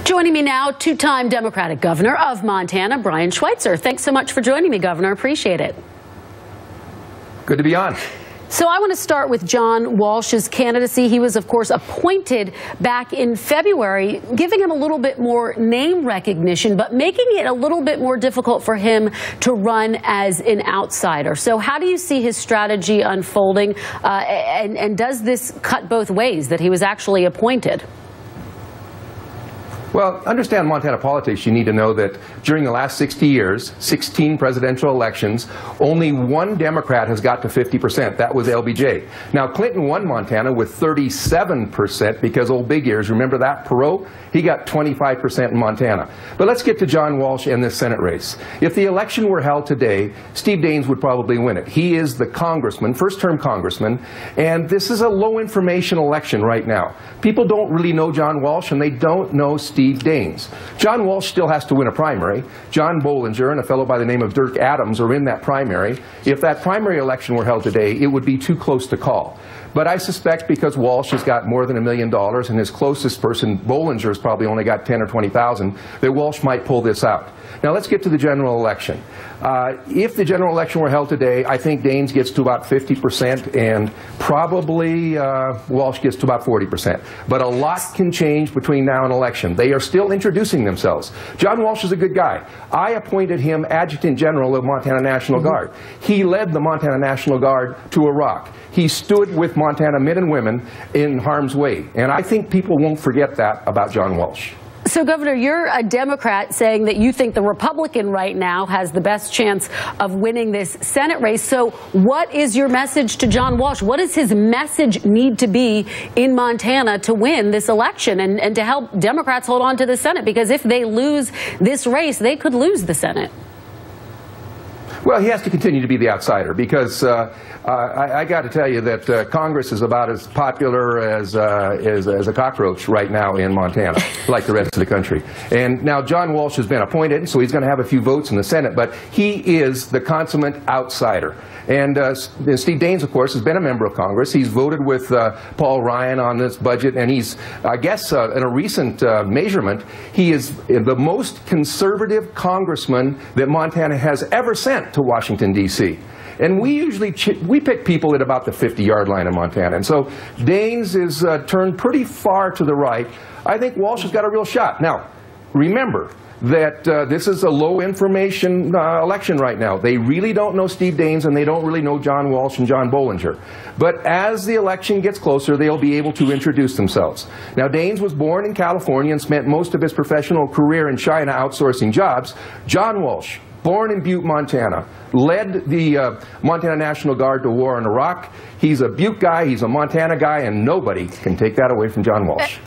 Joining me now, two-time Democratic governor of Montana, Brian Schweitzer. Thanks so much for joining me, Governor. Appreciate it. Good to be on. So I want to start with John Walsh's candidacy. He was, of course, appointed back in February, giving him a little bit more name recognition, but making it a little bit more difficult for him to run as an outsider. So how do you see his strategy unfolding? And does this cut both ways, that he was actually appointed? Well, understand Montana politics. You need to know that during the last 60 years, 16 presidential elections, only one Democrat has got to 50%. That was LBJ. Now, Clinton won Montana with 37% because old big ears, remember that, Perot? He got 25% in Montana. But let's get to John Walsh and this Senate race. If the election were held today, Steve Daines would probably win it. He is the congressman, first-term congressman, and this is a low-information election right now. People don't really know John Walsh, and they don't know Steve Daines. John Walsh still has to win a primary. John Bollinger and a fellow by the name of Dirk Adams are in that primary. If that primary election were held today, it would be too close to call. But I suspect because Walsh has got more than $1 million and his closest person, Bollinger, has probably only got 10 or 20,000, that Walsh might pull this out. Now let's get to the general election. If the general election were held today, I think Daines gets to about 50% and probably Walsh gets to about 40%. But a lot can change between now and election. They are still introducing themselves. John Walsh is a good guy. I appointed him Adjutant General of Montana National Guard. He led the Montana National Guard to Iraq. He stood with Montana men and women in harm's way. And I think people won't forget that about John Walsh. So, Governor, you're a Democrat saying that you think the Republican right now has the best chance of winning this Senate race. So what is your message to John Walsh? What does his message need to be in Montana to win this election and to help Democrats hold on to the Senate? Because if they lose this race, they could lose the Senate. Well, he has to continue to be the outsider because I got to tell you that Congress is about as popular as a cockroach right now in Montana, like the rest of the country. And now John Walsh has been appointed, so he's going to have a few votes in the Senate, but he is the consummate outsider. And Steve Daines, of course, has been a member of Congress. He's voted with Paul Ryan on this budget, and he's, I guess, in a recent measurement, he is the most conservative congressman that Montana has ever sent to Washington, D.C. And we usually pick people at about the 50-yard line in Montana. And so Daines is turned pretty far to the right. I think Walsh has got a real shot. Now, remember that this is a low-information election right now. They really don't know Steve Daines, and they don't really know John Walsh and John Bollinger. But as the election gets closer, they'll be able to introduce themselves. Now, Daines was born in California and spent most of his professional career in China outsourcing jobs. John Walsh, born in Butte, Montana, led the Montana National Guard to war in Iraq. He's a Butte guy, he's a Montana guy, and nobody can take that away from John Walsh.